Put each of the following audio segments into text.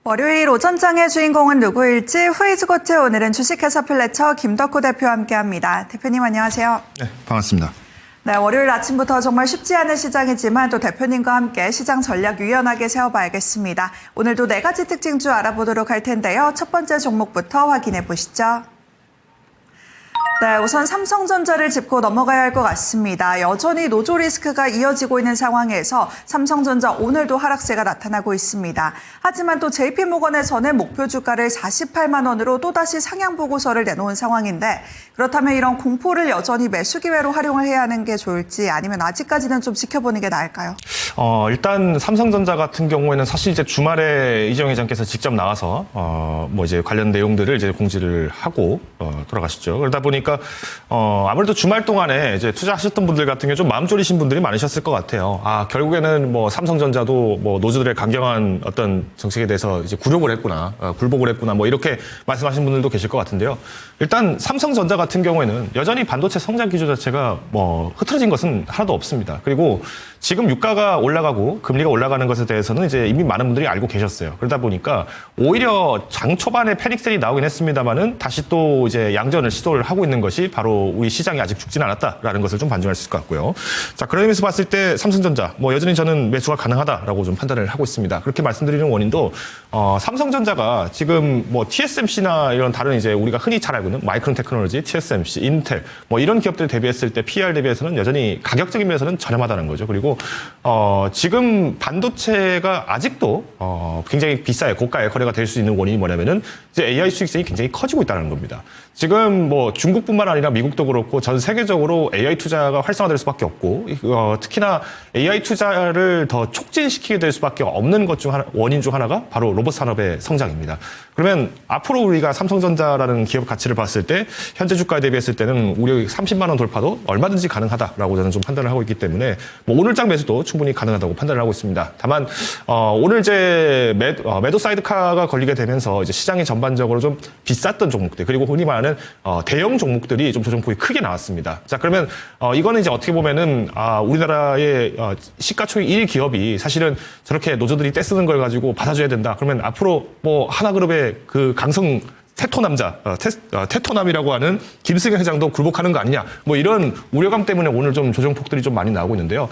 월요일 오전장의 주인공은 누구일지 후이즈고트 오늘은 주식회사 플래처 김덕호 대표와 함께합니다. 대표님 안녕하세요. 네, 반갑습니다. 네, 월요일 아침부터 정말 쉽지 않은 시장이지만 또 대표님과 함께 시장 전략 유연하게 세워봐야겠습니다. 오늘도 4가지 특징주 알아보도록 할 텐데요. 첫 번째 종목부터 확인해 보시죠. 네, 우선 삼성전자를 짚고 넘어가야 할 것 같습니다. 여전히 노조 리스크가 이어지고 있는 상황에서 삼성전자 오늘도 하락세가 나타나고 있습니다. 하지만 또 JP모건에서는 목표 주가를 48만 원으로 또다시 상향 보고서를 내놓은 상황인데 그렇다면 이런 공포를 여전히 매수 기회로 활용을 해야 하는 게 좋을지 아니면 아직까지는 좀 지켜보는 게 나을까요? 일단 삼성전자 같은 경우에는 사실 이제 주말에 이재용 회장께서 직접 나와서 이제 관련 내용들을 이제 공지를 하고 돌아가셨죠. 그러다 보니까 아무래도 주말 동안에 이제 투자하셨던 분들 같은 경우 좀 마음 졸이신 분들이 많으셨을 것 같아요. 결국에는 뭐 삼성전자도 뭐 노조들의 강경한 어떤 정책에 대해서 이제 굴욕을 했구나, 굴복을 했구나, 뭐 이렇게 말씀하신 분들도 계실 것 같은데요. 일단 삼성전자 같은 경우에는 여전히 반도체 성장 기조 자체가 흐트러진 것은 하나도 없습니다. 그리고 지금 유가가 올라가고 금리가 올라가는 것에 대해서는 이제 이미 많은 분들이 알고 계셨어요. 그러다 보니까 오히려 장 초반에 패닉셀이 나오긴 했습니다만은 다시 또 이제 양전을 시도를 하고 있는 것이 바로 우리 시장이 아직 죽진 않았다라는 것을 좀 반증할 수 있을 것 같고요. 자, 그런 의미에서 봤을 때 삼성전자 여전히 저는 매수가 가능하다라고 좀 판단을 하고 있습니다. 그렇게 말씀드리는 원인도 삼성전자가 지금 TSMC나 이런 다른 이제 우리가 흔히 잘 알고 있는 마이크론 테크놀로지, TSMC, 인텔 이런 기업들 대비했을 때 PER 대비해서는 여전히 가격적인 면에서는 저렴하다는 거죠. 그리고 지금 반도체가 아직도 굉장히 비싸요. 고가의 거래가 될 수 있는 원인이 뭐냐면은 이제 AI 수익성이 굉장히 커지고 있다는 겁니다. 지금 중국뿐만 아니라 미국도 그렇고 전 세계적으로 AI 투자가 활성화될 수밖에 없고 특히나 AI 투자를 더 촉진시키게 될 수밖에 없는 것 중 원인 중 하나가 바로 로봇 산업의 성장입니다. 그러면 앞으로 우리가 삼성전자라는 기업 가치를 봤을 때 현재 주가에 대비했을 때는 우리 30만 원 돌파도 얼마든지 가능하다라고 저는 좀 판단을 하고 있기 때문에 오늘장 매수도 충분히 가능하다고 판단을 하고 있습니다. 다만 오늘 이제 매도 사이드카가 걸리게 되면서 이제 시장이 전반적으로 좀 비쌌던 종목들 그리고 흔히 말하는 대형 종목들이 좀 조정폭이 크게 나왔습니다. 자, 그러면 이거는 이제 어떻게 보면은 우리나라의 시가총액 1위 기업이 사실은 저렇게 노조들이 떼쓰는 걸 가지고 받아줘야 된다. 그러면 앞으로 하나그룹의 그 강성 테토남자, 테토남이라고 하는 김승현 회장도 굴복하는 거 아니냐. 이런 우려감 때문에 오늘 좀 조정폭들이 좀 많이 나오고 있는데요.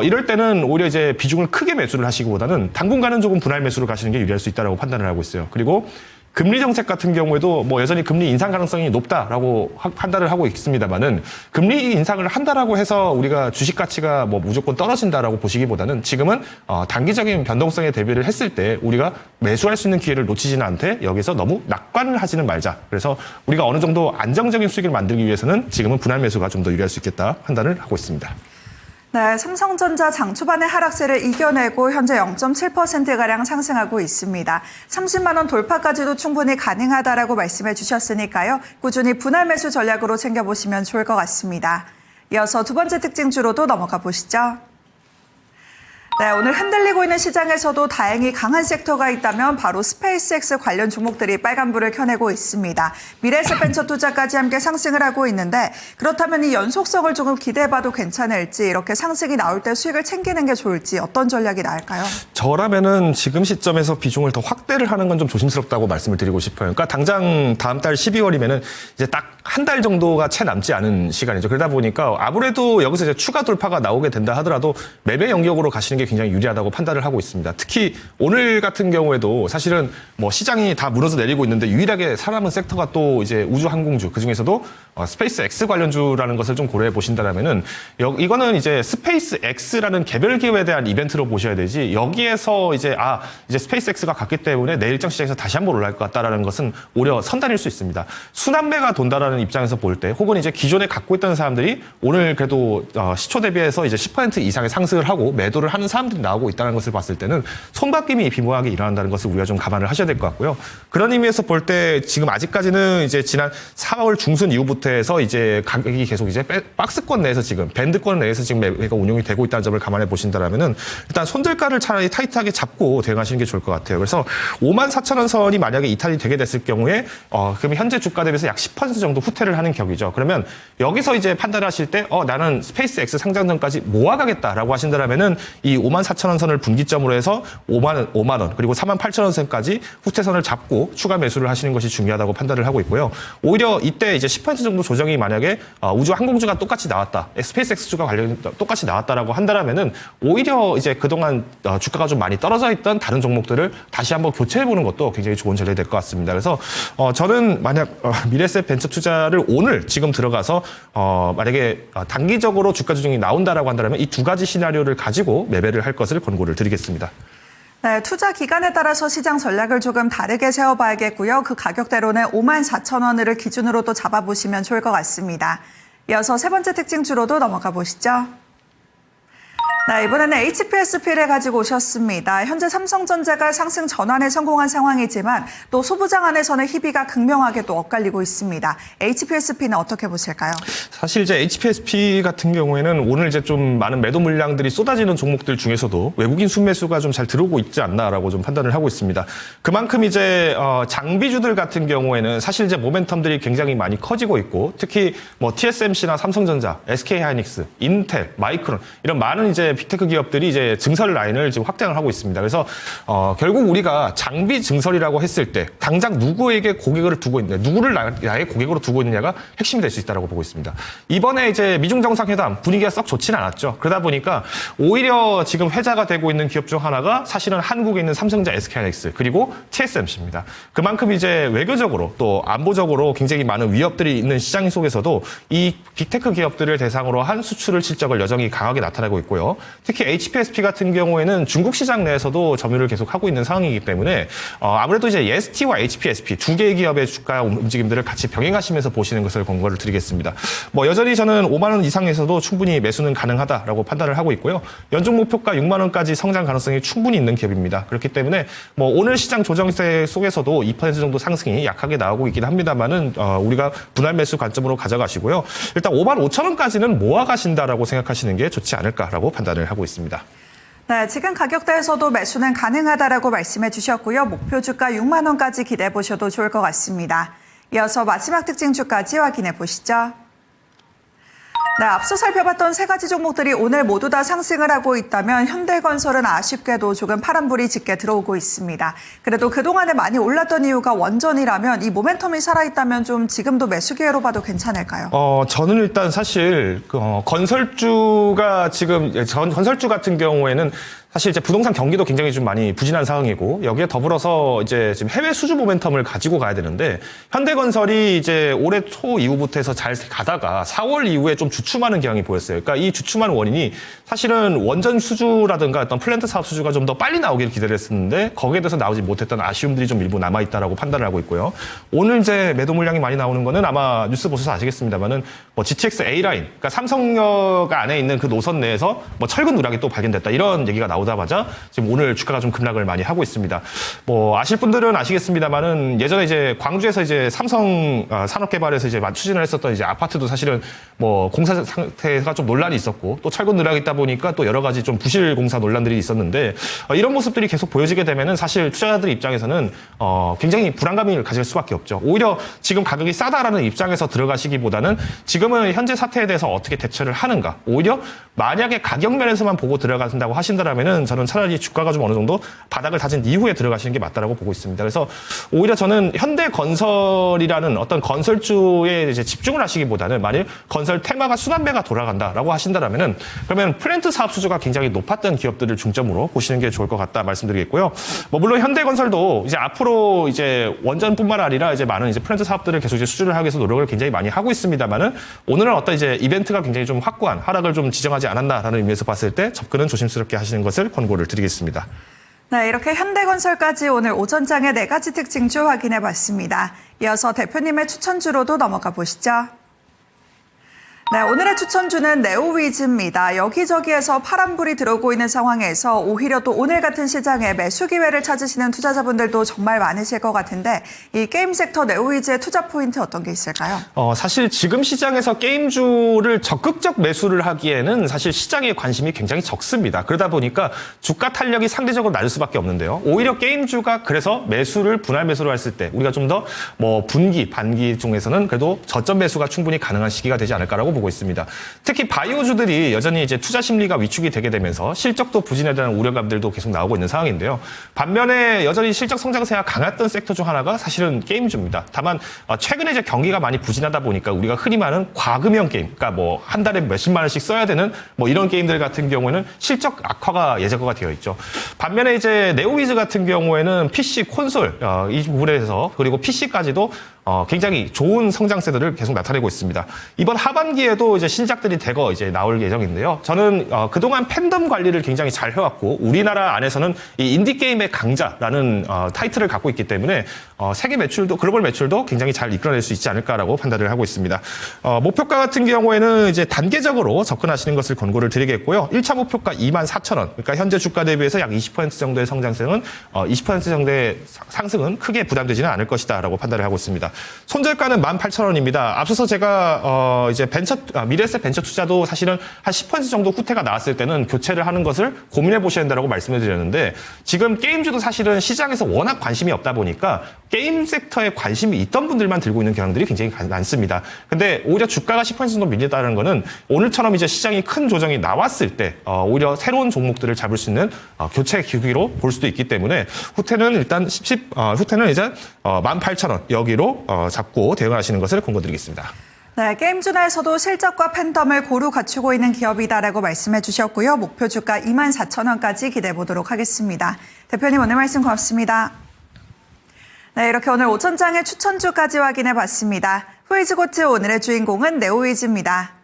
이럴 때는 오히려 이제 비중을 크게 매수를 하시기보다는 당분간은 조금 분할 매수를 가시는 게 유리할 수 있다라고 판단을 하고 있어요. 그리고 금리 정책 같은 경우에도 여전히 금리 인상 가능성이 높다라고 판단을 하고 있습니다만은 금리 인상을 한다라고 해서 우리가 주식 가치가 무조건 떨어진다라고 보시기보다는 지금은 단기적인 변동성에 대비를 했을 때 우리가 매수할 수 있는 기회를 놓치지는 않되 여기서 너무 낙관을 하지는 말자. 그래서 우리가 어느 정도 안정적인 수익을 만들기 위해서는 지금은 분할 매수가 좀 더 유리할 수 있겠다 판단을 하고 있습니다. 네, 삼성전자 장 초반의 하락세를 이겨내고 현재 0.7%가량 상승하고 있습니다. 30만 원 돌파까지도 충분히 가능하다라고 말씀해 주셨으니까요. 꾸준히 분할 매수 전략으로 챙겨보시면 좋을 것 같습니다. 이어서 두 번째 특징주로도 넘어가 보시죠. 네, 오늘 흔들리고 있는 시장에서도 다행히 강한 섹터가 있다면 바로 스페이스X 관련 종목들이 빨간불을 켜내고 있습니다. 미래에셋 벤처 투자까지 함께 상승을 하고 있는데 그렇다면 이 연속성을 조금 기대해봐도 괜찮을지 이렇게 상승이 나올 때 수익을 챙기는 게 좋을지 어떤 전략이 나을까요? 저라면은 지금 시점에서 비중을 더 확대를 하는 건 좀 조심스럽다고 말씀을 드리고 싶어요. 그러니까 당장 다음 달 12월이면은 이제 딱 한 달 정도가 채 남지 않은 시간이죠. 그러다 보니까 아무래도 여기서 이제 추가 돌파가 나오게 된다 하더라도 매매 영역으로 가시는 게 굉장히 유리하다고 판단을 하고 있습니다. 특히 오늘 같은 경우에도 사실은 시장이 다 무너져 내리고 있는데 유일하게 살아남은 섹터가 또 이제 우주항공주 그중에서도 스페이스 X 관련주라는 것을 좀 고려해 보신다면은 이거는 이제 스페이스 X라는 개별 기업에 대한 이벤트로 보셔야 되지 여기에서 이제 스페이스 X가 갔기 때문에 내일 일정 시장에서 다시 한번 올라갈 것 같다라는 것은 오히려 선단일 수 있습니다. 순환매가 돈다라는 입장에서 볼 때 혹은 이제 기존에 갖고 있던 사람들이 오늘 그래도 시초 대비해서 이제 10% 이상의 상승을 하고 매도를 하는 사람들이 나오고 있다는 것을 봤을 때는 손바뀜이 비무하게 일어난다는 것을 우리가 좀 감안을 하셔야 될 것 같고요. 그런 의미에서 볼 때 지금 아직까지는 이제 지난 4월 중순 이후부터 해서 이제 가격이 계속 이제 박스권 내에서 지금 밴드권 내에서 지금 매매가 운용이 되고 있다는 점을 감안해 보신다라면은 일단 손절가를 차라리 타이트하게 잡고 대응하시는 게 좋을 것 같아요. 그래서 54,000원 선이 만약에 이탈이 되게 됐을 경우에 그럼 현재 주가 대비해서 약 10% 정도 후퇴를 하는 격이죠. 그러면 여기서 이제 판단하실 때 나는 스페이스 X 상장 전까지 모아가겠다라고 하신다면은 이 54,000원 선을 분기점으로 해서 5만 원 그리고 48,000원 선까지 후퇴선을 잡고 추가 매수를 하시는 것이 중요하다고 판단을 하고 있고요. 오히려 이때 이제 10% 정도 조정이 만약에 우주 항공주가 똑같이 나왔다, 스페이스X주가 관련 똑같이 나왔다라고 한다면은 오히려 이제 그동안 주가가 좀 많이 떨어져 있던 다른 종목들을 다시 한번 교체해보는 것도 굉장히 좋은 전략이 될 것 같습니다. 그래서 저는 만약 미래에셋 벤처 투자를 오늘 지금 들어가서 만약에 단기적으로 주가 조정이 나온다라고 한다면 이 두 가지 시나리오를 가지고 매매를 할 것을 권고를 드리겠습니다. 네, 투자 기간에 따라서 시장 전략을 조금 다르게 세워봐야겠고요. 그 가격대로는 54,000원을 기준으로 또 잡아보시면 좋을 것 같습니다. 이어서 세 번째 특징주로도 넘어가 보시죠. 네, 이번에는 HPSP를 가지고 오셨습니다. 현재 삼성전자가 상승 전환에 성공한 상황이지만 또 소부장 안에서는 희비가 극명하게 또 엇갈리고 있습니다. HPSP는 어떻게 보실까요? 사실 이제 HPSP 같은 경우에는 오늘 이제 좀 많은 매도 물량들이 쏟아지는 종목들 중에서도 외국인 순매수가 좀 잘 들어오고 있지 않나라고 좀 판단을 하고 있습니다. 그만큼 이제 장비주들 같은 경우에는 사실 이제 모멘텀들이 굉장히 많이 커지고 있고 특히 뭐 TSMC나 삼성전자, SK하이닉스, 인텔, 마이크론 이런 많은 이제 빅테크 기업들이 이제 증설 라인을 지금 확장을 하고 있습니다. 그래서 결국 우리가 장비 증설이라고 했을 때 당장 누구에게 고객을 두고 있느냐, 누구를 나의 고객으로 두고 있느냐가 핵심이 될 수 있다고 보고 있습니다. 이번에 이제 미중 정상회담 분위기가 썩 좋지는 않았죠. 그러다 보니까 오히려 지금 회자가 되고 있는 기업 중 하나가 사실은 한국에 있는 삼성전자, SK하이닉스 그리고 TSMC입니다. 그만큼 이제 외교적으로 또 안보적으로 굉장히 많은 위협들이 있는 시장 속에서도 이 빅테크 기업들을 대상으로 한 수출을 실적을 여전히 강하게 나타내고 있고요. 특히 HPSP 같은 경우에는 중국 시장 내에서도 점유를 계속하고 있는 상황이기 때문에 아무래도 이제 ST와 HPSP 두 개의 기업의 주가 움직임들을 같이 병행하시면서 보시는 것을 권고를 드리겠습니다. 뭐 여전히 저는 5만 원 이상에서도 충분히 매수는 가능하다라고 판단을 하고 있고요. 연중 목표가 6만 원까지 성장 가능성이 충분히 있는 기업입니다. 그렇기 때문에 뭐 오늘 시장 조정세 속에서도 2% 정도 상승이 약하게 나오고 있긴 합니다만은 우리가 분할 매수 관점으로 가져가시고요. 일단 5만 5천 원까지는 모아가신다라고 생각하시는 게 좋지 않을까라고 판단을 하고 있습니다. 네, 지금 가격대에서도 매수는 가능하다라고 말씀해 주셨고요. 목표 주가 6만 원까지 기대해 보셔도 좋을 것 같습니다. 이어서 마지막 특징주까지 확인해 보시죠. 네, 앞서 살펴봤던 세 가지 종목들이 오늘 모두 다 상승을 하고 있다면 현대건설은 아쉽게도 조금 파란불이 짙게 들어오고 있습니다. 그래도 그동안에 많이 올랐던 이유가 원전이라면 이 모멘텀이 살아있다면 좀 지금도 매수 기회로 봐도 괜찮을까요? 저는 일단 사실 건설주가 지금 건설주 같은 경우에는 사실 이제 부동산 경기도 굉장히 좀 많이 부진한 상황이고 여기에 더불어서 이제 지금 해외 수주 모멘텀을 가지고 가야 되는데 현대건설이 이제 올해 초 이후부터 해서 잘 가다가 4월 이후에 좀 주춤하는 경향이 보였어요. 그러니까 이 주춤하는 원인이 사실은 원전 수주라든가 어떤 플랜트 사업 수주가 좀 더 빨리 나오기를 기대를 했었는데 거기에 대해서 나오지 못했던 아쉬움들이 좀 일부 남아있다라고 판단을 하고 있고요. 오늘 이제 매도 물량이 많이 나오는 거는 아마 뉴스 보셔서 아시겠습니다만은 뭐 GTX A라인, 그러니까 삼성역 안에 있는 그 노선 내에서 뭐 철근 누락이 또 발견됐다 이런 얘기가 나오자마자 지금 오늘 주가가 좀 급락을 많이 하고 있습니다. 뭐 아실 분들은 아시겠습니다만은 예전에 이제 광주에서 이제 삼성 산업개발에서 이제 추진을 했었던 이제 아파트도 사실은 뭐 공사 상태가 좀 논란이 있었고 또 철근 누락이 있다 보니까 또 여러 가지 좀 부실 공사 논란들이 있었는데 이런 모습들이 계속 보여지게 되면은 사실 투자자들 입장에서는 굉장히 불안감을 가질 수밖에 없죠. 오히려 지금 가격이 싸다라는 입장에서 들어가시기보다는 지금은 현재 사태에 대해서 어떻게 대처를 하는가. 오히려 만약에 가격 면에서만 보고 들어가신다고 하신다라면은 저는 차라리 주가가 좀 어느 정도 바닥을 다진 이후에 들어가시는 게 맞다라고 보고 있습니다. 그래서 오히려 저는 현대건설이라는 어떤 건설주에 이제 집중을 하시기보다는 만일 건설 테마가 순환매가 돌아간다라고 하신다라면은 그러면 플랜트 사업 수주가 굉장히 높았던 기업들을 중점으로 보시는 게 좋을 것 같다 말씀드리겠고요. 뭐 물론 현대건설도 이제 앞으로 이제 원전뿐만 아니라 이제 많은 이제 플랜트 사업들을 계속 이제 수주를 하기 위해서 노력을 굉장히 많이 하고 있습니다만은 오늘은 어떤 이제 이벤트가 굉장히 좀 확고한 하락을 좀 지정하지 않았나라는 의미에서 봤을 때 접근은 조심스럽게 하시는 것을 권고를 드리겠습니다. 네, 이렇게 현대건설까지 오늘 오전장의 네 가지 특징주 확인해 봤습니다. 이어서 대표님의 추천주로도 넘어가 보시죠. 네, 오늘의 추천주는 네오위즈입니다. 여기저기에서 파란불이 들어오고 있는 상황에서 오히려 또 오늘 같은 시장에 매수 기회를 찾으시는 투자자분들도 정말 많으실 것 같은데 이 게임 섹터 네오위즈의 투자 포인트 어떤 게 있을까요? 사실 지금 시장에서 게임주를 적극적 매수를 하기에는 사실 시장에 관심이 굉장히 적습니다. 그러다 보니까 주가 탄력이 상대적으로 낮을 수밖에 없는데요. 오히려 게임주가 그래서 매수를 분할 매수를 했을 때 우리가 좀 더 뭐 분기, 반기 중에서는 그래도 저점 매수가 충분히 가능한 시기가 되지 않을까라고 보고 보고 있습니다. 특히 바이오주들이 여전히 이제 투자 심리가 위축이 되게 되면서 실적도 부진에 대한 우려감들도 계속 나오고 있는 상황인데요. 반면에 여전히 실적 성장세가 강했던 섹터 중 하나가 사실은 게임주입니다. 다만 최근에 이제 경기가 많이 부진하다 보니까 우리가 흔히 말하는 과금형 게임, 그러니까 뭐 한 달에 몇십만 원씩 써야 되는 뭐 이런 게임들 같은 경우에는 실적 악화가 예정화가 되어 있죠. 반면에 이제 네오위즈 같은 경우에는 PC 콘솔 이 부분에서 그리고 PC까지도 굉장히 좋은 성장세들을 계속 나타내고 있습니다. 이번 하반기에도 이제 신작들이 대거 이제 나올 예정인데요. 저는 그동안 팬덤 관리를 굉장히 잘 해왔고 우리나라 안에서는 이 인디 게임의 강자라는 타이틀을 갖고 있기 때문에 세계 매출도 글로벌 매출도 굉장히 잘 이끌어낼 수 있지 않을까라고 판단을 하고 있습니다. 목표가 같은 경우에는 이제 단계적으로 접근하시는 것을 권고를 드리겠고요. 1차 목표가 24,000원. 그러니까 현재 주가 대비해서 약 20% 정도의 성장세는 20% 정도의 상승은 크게 부담되지는 않을 것이다라고 판단을 하고 있습니다. 손절가는 18,000원입니다. 앞서서 제가 이제 미래에셋 벤처 투자도 사실은 한 10% 정도 후퇴가 나왔을 때는 교체를 하는 것을 고민해 보셔야 된다고 말씀을 드렸는데 지금 게임주도 사실은 시장에서 워낙 관심이 없다 보니까 게임 섹터에 관심이 있던 분들만 들고 있는 경향들이 굉장히 많습니다. 근데 오히려 주가가 10% 정도 밀렸다는 거는 오늘처럼 이제 시장이 큰 조정이 나왔을 때 오히려 새로운 종목들을 잡을 수 있는 교체 기기로 볼 수도 있기 때문에 후퇴는 일단 후퇴는 이제 18,000원 여기로 잡고 대응하시는 것을 권고드리겠습니다. 네, 게임주나에서도 실적과 팬덤을 고루 갖추고 있는 기업이다라고 말씀해 주셨고요. 목표 주가 24,000원까지 기대해 보도록 하겠습니다. 대표님 오늘 말씀 고맙습니다. 네, 이렇게 오늘 5,000장의 추천주까지 확인해 봤습니다. 후이즈고트 오늘의 주인공은 네오위즈입니다.